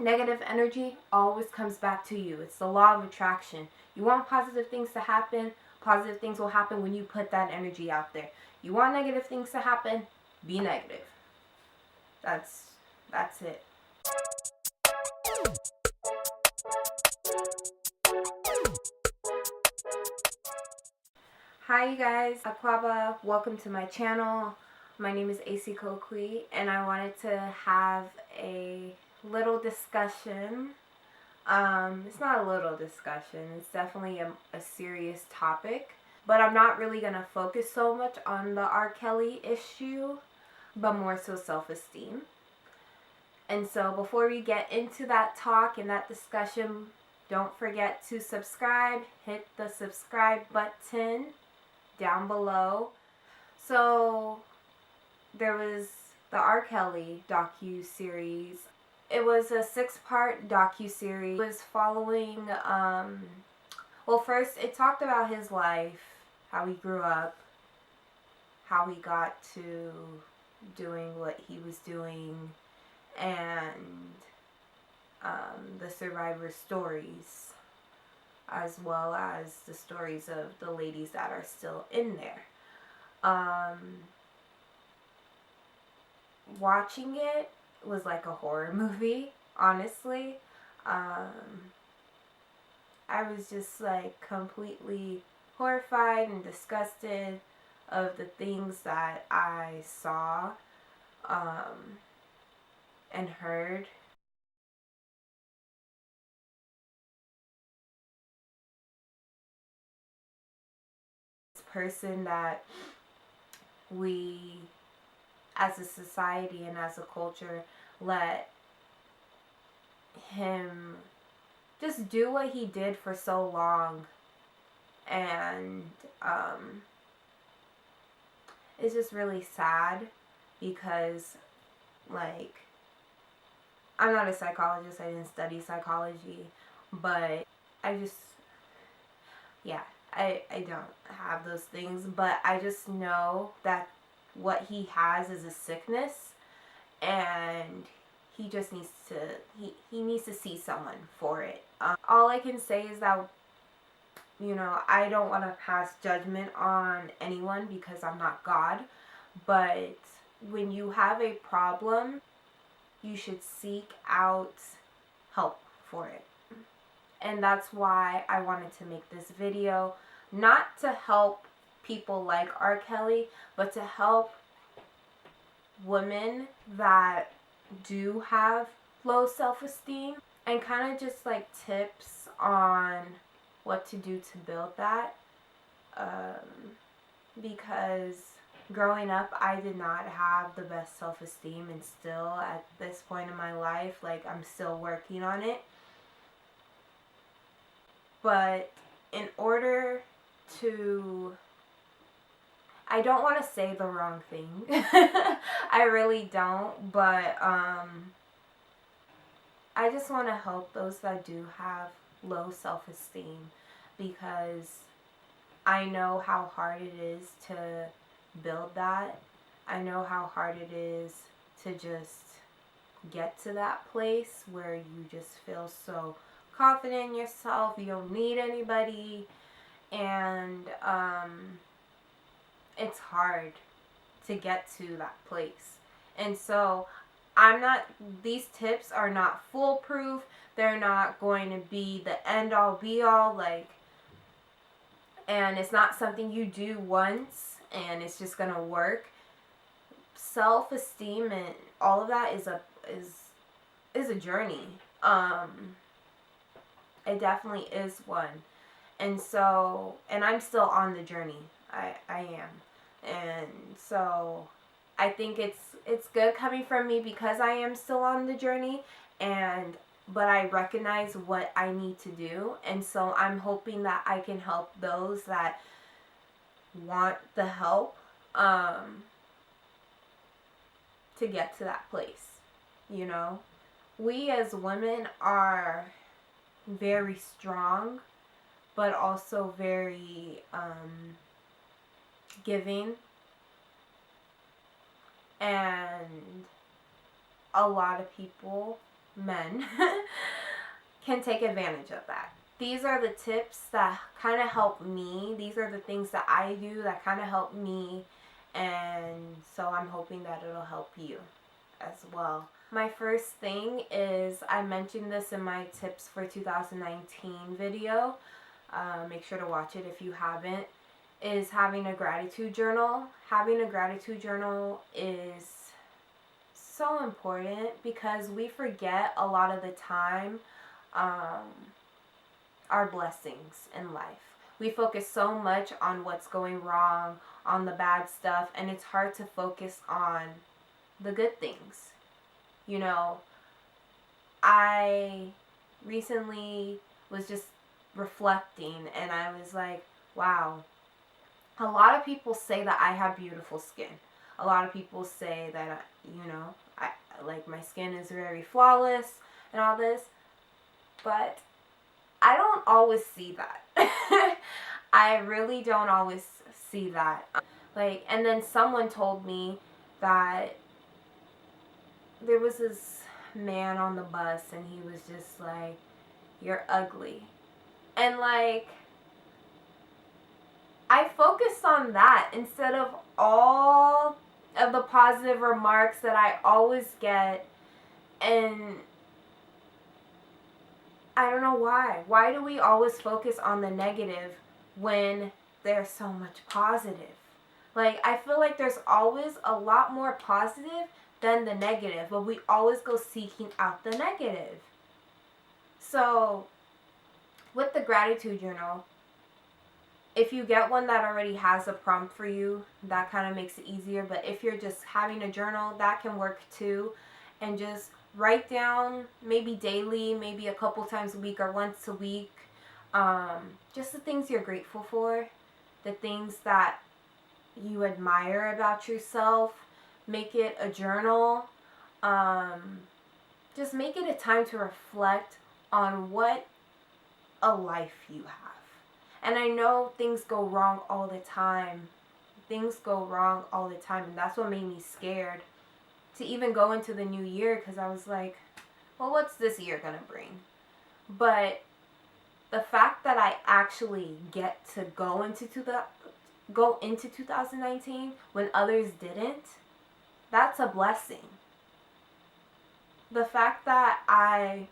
Negative energy always comes back to you. It's the law of attraction. You want positive things to happen, positive things will happen when you put that energy out there. You want negative things to happen, be negative. That's it. Hi you guys, Akwaba, welcome to my channel. My name is Esi Kokui and I wanted to have a little discussion. It's not a little discussion, it's definitely a serious topic. But I'm not really going to focus so much on the R. Kelly issue, but more so self-esteem. And so before we get into that talk and that discussion, don't forget to subscribe. Hit the subscribe button down below. So there was the R. Kelly docu-series. It was a 6-part docu-series. It was following, well, first it talked about his life, how he grew up, how he got to doing what he was doing, and the survivor stories, as well as the stories of the ladies that are still in there. Watching it was like a horror movie, honestly. I was just like completely horrified and disgusted of the things that I saw and heard. This person that we as a society and as a culture let him just do what he did for so long, and it's just really sad because, like, I'm not a psychologist, I didn't study psychology, but I just, yeah, I don't have those things, but I just know that what he has is a sickness, and he just needs to, he needs to see someone for it. All I can say is that, you know, I don't want to pass judgment on anyone because I'm not God, but when you have a problem, you should seek out help for it. And that's why I wanted to make this video, not to help people like R. Kelly, but to help women that do have low self-esteem, and kind of just like tips on what to do to build that. Because growing up, I did not have the best self-esteem, and still at this point in my life, like, I'm still working on it. But in order to, I don't want to say the wrong thing. I really don't, but I just want to help those that do have low self-esteem, because I know how hard it is to build that. I know how hard it is to just get to that place where you just feel so confident in yourself, you don't need anybody, and it's hard to get to that place. And so these tips are not foolproof. They're not going to be the end all be all, like, and it's not something you do once and it's just gonna work. Self-esteem and all of that is a journey. It definitely is one. And so, and I'm still on the journey. I am. And so I think it's good coming from me because I am still on the journey, but I recognize what I need to do, and so I'm hoping that I can help those that want the help to get to that place. You know, we as women are very strong, but also very giving, and a lot of people men can take advantage of that. These are the tips that kind of help me. These are the things that I do that kind of help me. And so I'm hoping that it'll help you as well. My first thing is, I mentioned this in my tips for 2019 video. Make sure to watch it if you haven't. Is having a gratitude journal. Having a gratitude journal is so important because we forget a lot of the time our blessings in life. We focus so much on what's going wrong, on the bad stuff, and it's hard to focus on the good things. You know, I recently was just reflecting and I was like, wow, a lot of people say that I have beautiful skin. A lot of people say that, I like my skin is very flawless and all this, but I don't always see that. I really don't always see that. Like, and then someone told me that there was this man on the bus and he was just like, "You're ugly." And like, I focused on that instead of all of the positive remarks that I always get. And I don't know why. Why do we always focus on the negative when there's so much positive? Like, I feel like there's always a lot more positive than the negative, but we always go seeking out the negative. So, with the gratitude journal, if you get one that already has a prompt for you, that kind of makes it easier. But if you're just having a journal, that can work too. And just write down, maybe daily, maybe a couple times a week or once a week, just the things you're grateful for, the things that you admire about yourself. Make it a journal. Just make it a time to reflect on what a life you have. And I know things go wrong all the time. Things go wrong all the time. And that's what made me scared to even go into the new year, because I was like, well, what's this year going to bring? But the fact that I actually get to go into 2019 when others didn't, that's a blessing. The fact that I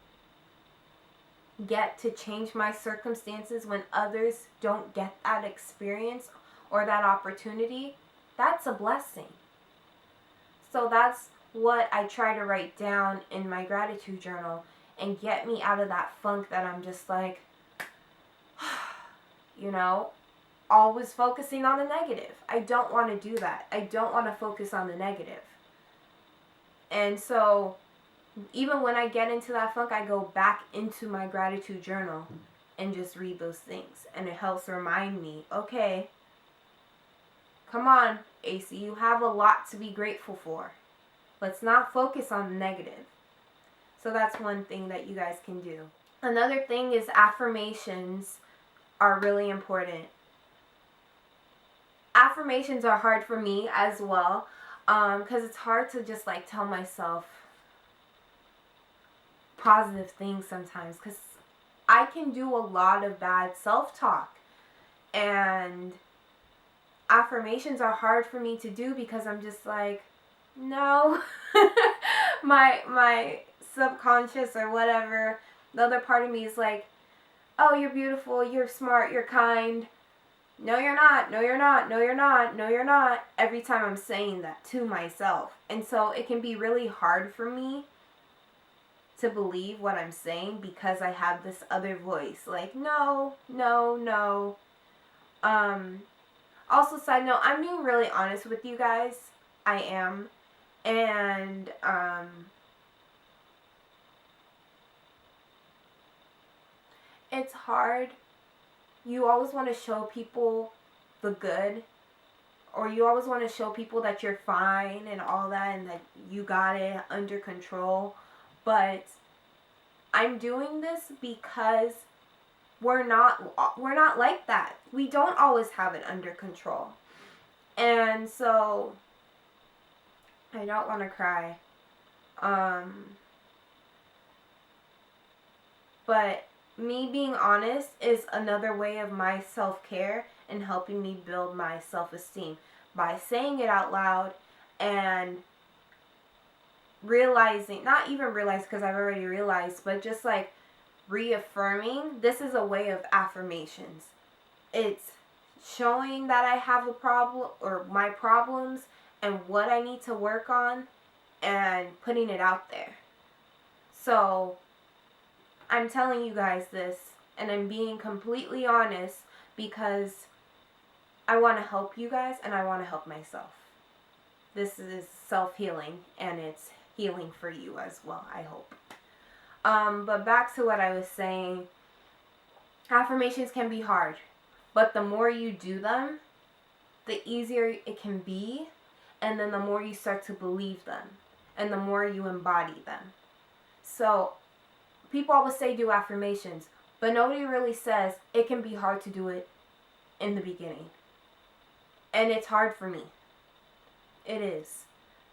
get to change my circumstances when others don't get that experience or that opportunity, that's a blessing. So that's what I try to write down in my gratitude journal and get me out of that funk that I'm just like, always focusing on the negative. I don't want to do that. I don't want to focus on the negative. And so even when I get into that funk, I go back into my gratitude journal and just read those things. And it helps remind me, okay, come on, Esi, you have a lot to be grateful for. Let's not focus on the negative. So that's one thing that you guys can do. Another thing is affirmations are really important. Affirmations are hard for me as well, because it's hard to just like tell myself positive things sometimes, because I can do a lot of bad self-talk, and affirmations are hard for me to do because I'm just like, no. my subconscious or whatever, the other part of me is like, oh, you're beautiful, you're smart, you're kind. No, you're not. No, you're not. No, you're not. No, you're not. Every time I'm saying that to myself. And so it can be really hard for me to believe what I'm saying because I have this other voice. Like, no, no, no. Also, side note, I'm being really honest with you guys. I am. And, it's hard. You always want to show people the good, or you always want to show people that you're fine and all that and that you got it under control. But I'm doing this because we're not like that. We don't always have it under control. And so I don't want to cry. But me being honest is another way of my self-care and helping me build my self-esteem by saying it out loud and realizing, not even realize because I've already realized, but just like reaffirming. This is a way of affirmations. It's showing that I have a problem or my problems and what I need to work on and putting it out there. So I'm telling you guys this and I'm being completely honest because I want to help you guys and I want to help myself. This is self-healing and it's healing for you as well, I hope. But back to what I was saying, affirmations can be hard, but the more you do them, the easier it can be, and then the more you start to believe them, and the more you embody them. So, people always say do affirmations, but nobody really says it can be hard to do it in the beginning. And it's hard for me. It is.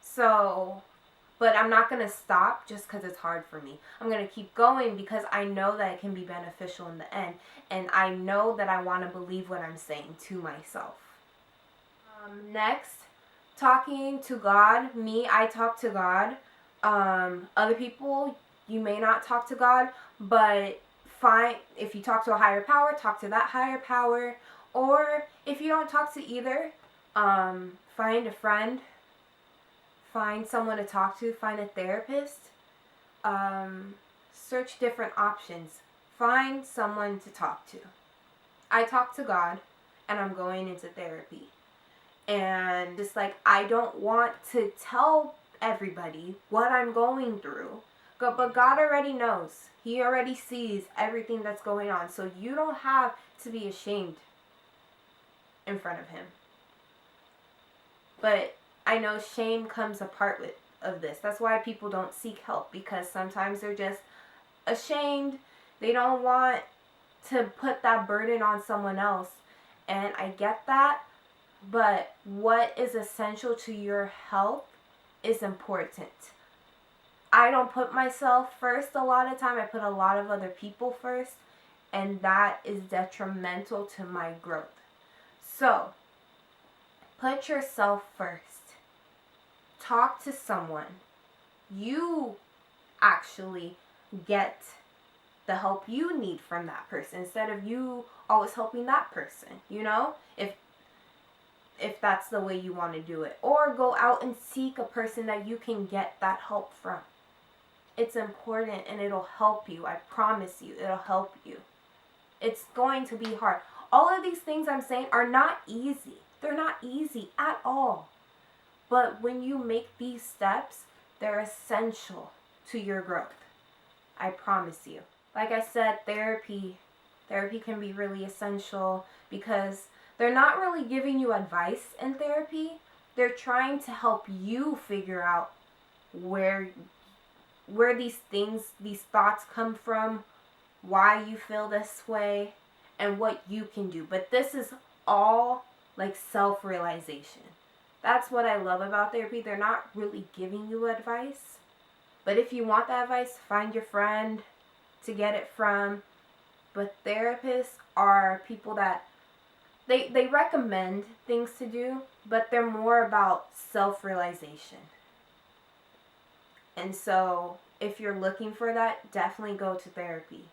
So, but I'm not going to stop just because it's hard for me. I'm going to keep going because I know that it can be beneficial in the end. And I know that I want to believe what I'm saying to myself. Next, talking to God. Me, I talk to God. Other people, you may not talk to God, but if you talk to a higher power, talk to that higher power. Or if you don't talk to either, find a friend. Find someone to talk to. Find a therapist. Search different options. Find someone to talk to. I talk to God, and I'm going into therapy. And just like, I don't want to tell everybody what I'm going through. But God already knows. He already sees everything that's going on. So you don't have to be ashamed in front of him. But I know shame comes a part of this. That's why people don't seek help, because sometimes they're just ashamed. They don't want to put that burden on someone else. And I get that. But what is essential to your health is important. I don't put myself first a lot of time. I put a lot of other people first. And that is detrimental to my growth. So, put yourself first. Talk to someone. You actually get the help you need from that person instead of you always helping that person, you know? If that's the way you want to do it. Or go out and seek a person that you can get that help from. It's important and it'll help you. I promise you, it'll help you. It's going to be hard. All of these things I'm saying are not easy. They're not easy at all. But when you make these steps, they're essential to your growth. I promise you. Like I said, therapy can be really essential because they're not really giving you advice in therapy. They're trying to help you figure out where these thoughts come from, why you feel this way, and what you can do. But this is all like self-realization. That's what I love about therapy. They're not really giving you advice. But if you want that advice, find your friend to get it from. But therapists are people that they recommend things to do, but they're more about self-realization. And so if you're looking for that, definitely go to therapy.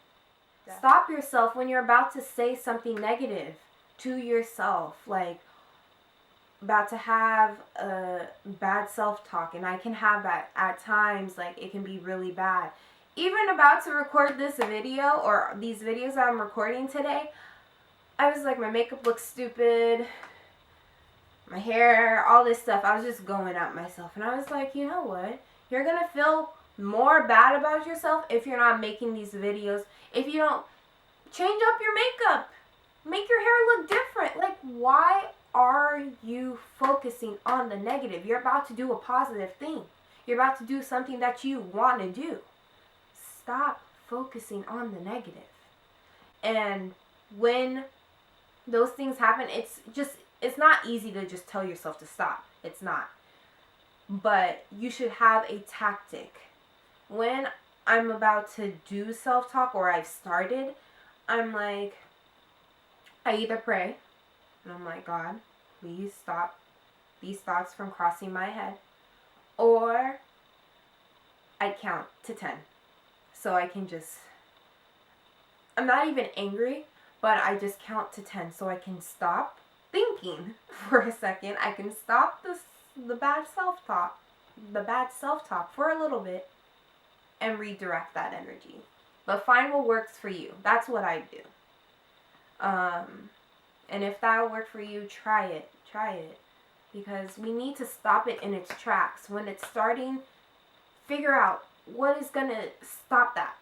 Stop yourself when you're about to say something negative to yourself, like about to have a bad self-talk, and I can have that at times. Like, it can be really bad. Even about to record this video or these videos that I'm recording today, I was like, my makeup looks stupid, my hair, all this stuff. I was just going at myself, and I was like, you know what? You're gonna feel more bad about yourself if you're not making these videos. If you don't change up your makeup, make your hair look different. Like, why are you focusing on the negative? You're about to do a positive thing. You're about to do something that you want to do. Stop focusing on the negative. And when those things happen, it's not easy to just tell yourself to stop. It's not. But you should have a tactic. When I'm about to do self-talk or I've started, I'm like, I either pray and I'm like, God, please stop these thoughts from crossing my head, or I count to 10 so I can just, I'm not even angry, but I just count to 10 so I can stop thinking for a second. I can stop the bad self-talk for a little bit and redirect that energy. But find what works for you. That's what I do. And if that'll work for you, try it. Because we need to stop it in its tracks. When it's starting, figure out what is going to stop that.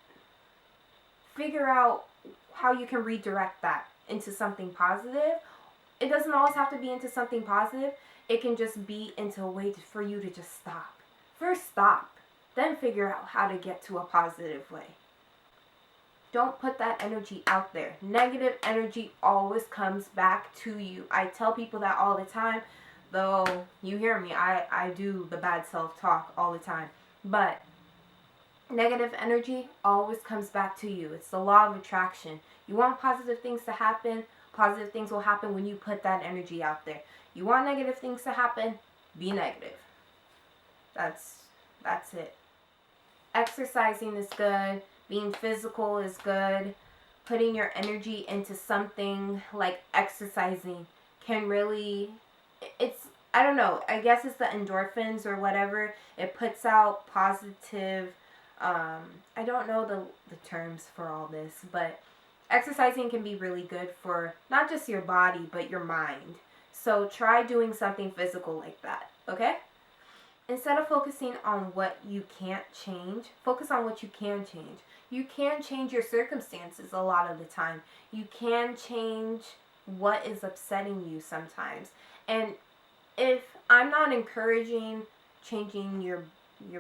Figure out how you can redirect that into something positive. It doesn't always have to be into something positive. It can just be into a way for you to just stop. First stop, then figure out how to get to a positive way. Don't put that energy out there. Negative energy always comes back to you. I tell people that all the time, though you hear me, I do the bad self-talk all the time. But negative energy always comes back to you. It's the law of attraction. You want positive things to happen, positive things will happen when you put that energy out there. You want negative things to happen, be negative. That's it. Exercising is good. Being physical is good. Putting your energy into something like exercising can really, I don't know, I guess it's the endorphins or whatever. It puts out positive, I don't know the terms for all this, but exercising can be really good for not just your body, but your mind. So try doing something physical like that, okay? Instead of focusing on what you can't change, focus on what you can change. You can change your circumstances a lot of the time. You can change what is upsetting you sometimes. And if I'm not encouraging changing your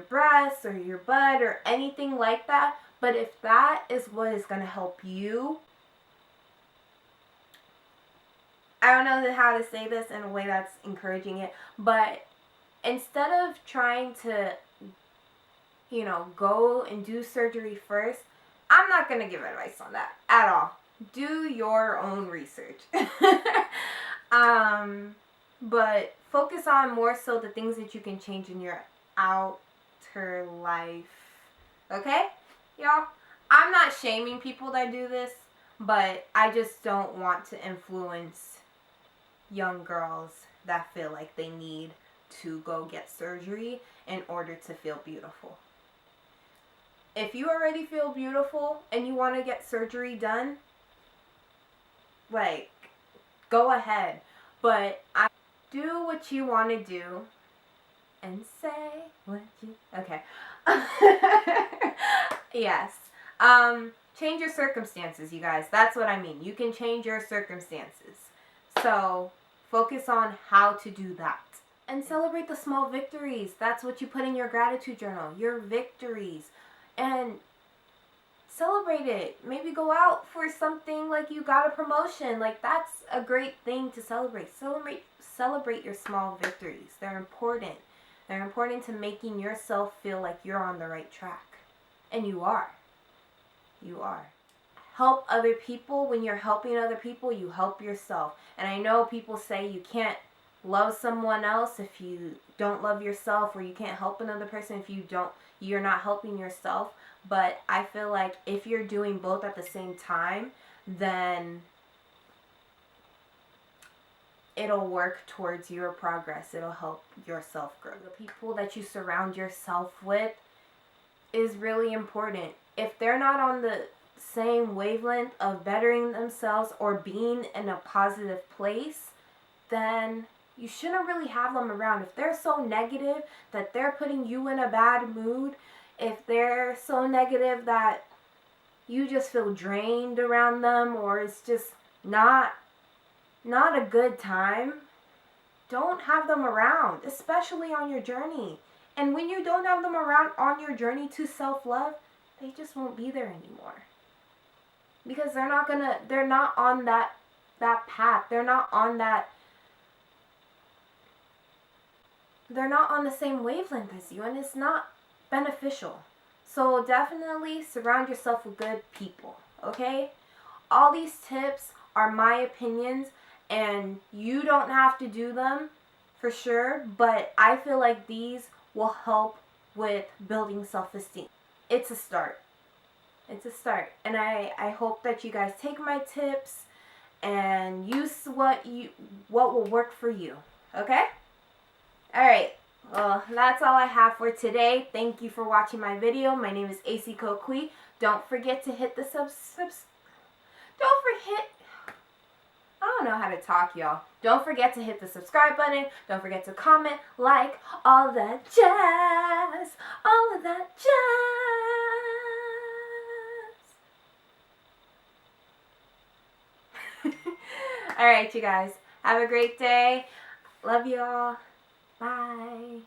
breasts or your butt or anything like that, but if that is what is going to help you, I don't know how to say this in a way that's encouraging it, but instead of trying to, go and do surgery first, I'm not going to give advice on that at all. Do your own research. But focus on more so the things that you can change in your outer life. Okay? Y'all? I'm not shaming people that do this, but I just don't want to influence young girls that feel like they need to go get surgery in order to feel beautiful. If you already feel beautiful and you want to get surgery done, go ahead. But do what you want to do and say what you... Okay. Yes. Change your circumstances, you guys. That's what I mean. You can change your circumstances. So focus on how to do that. And celebrate the small victories. That's what you put in your gratitude journal. Your victories. And celebrate it. Maybe go out for something like you got a promotion. That's a great thing to celebrate. Celebrate your small victories. They're important. They're important to making yourself feel like you're on the right track. And you are. You are. Help other people. When you're helping other people, you help yourself. And I know people say you can't love someone else if you don't love yourself, or you can't help another person if you're not helping yourself. But I feel like if you're doing both at the same time, then it'll work towards your progress. It'll help yourself grow. The people that you surround yourself with is really important. If they're not on the same wavelength of bettering themselves or being in a positive place, then you shouldn't really have them around. If they're so negative that they're putting you in a bad mood, if they're so negative that you just feel drained around them, or it's just not a good time, don't have them around, especially on your journey. And when you don't have them around on your journey to self-love, they just won't be there anymore. Because they're not on that path. They're not on the same wavelength as you, and it's not beneficial. So definitely surround yourself with good people, okay? All these tips are my opinions, and you don't have to do them for sure, but I feel like these will help with building self-esteem. It's a start. It's a start. And I hope that you guys take my tips and use what will work for you. Okay? Alright. Well, that's all I have for today. Thank you for watching my video. My name is Esi Kokui. Don't forget to hit the don't forget, I don't know how to talk, y'all. Don't forget to hit the subscribe button. Don't forget to comment, like, all that jazz. All of that jazz. Alright, you guys. Have a great day. Love y'all. Bye.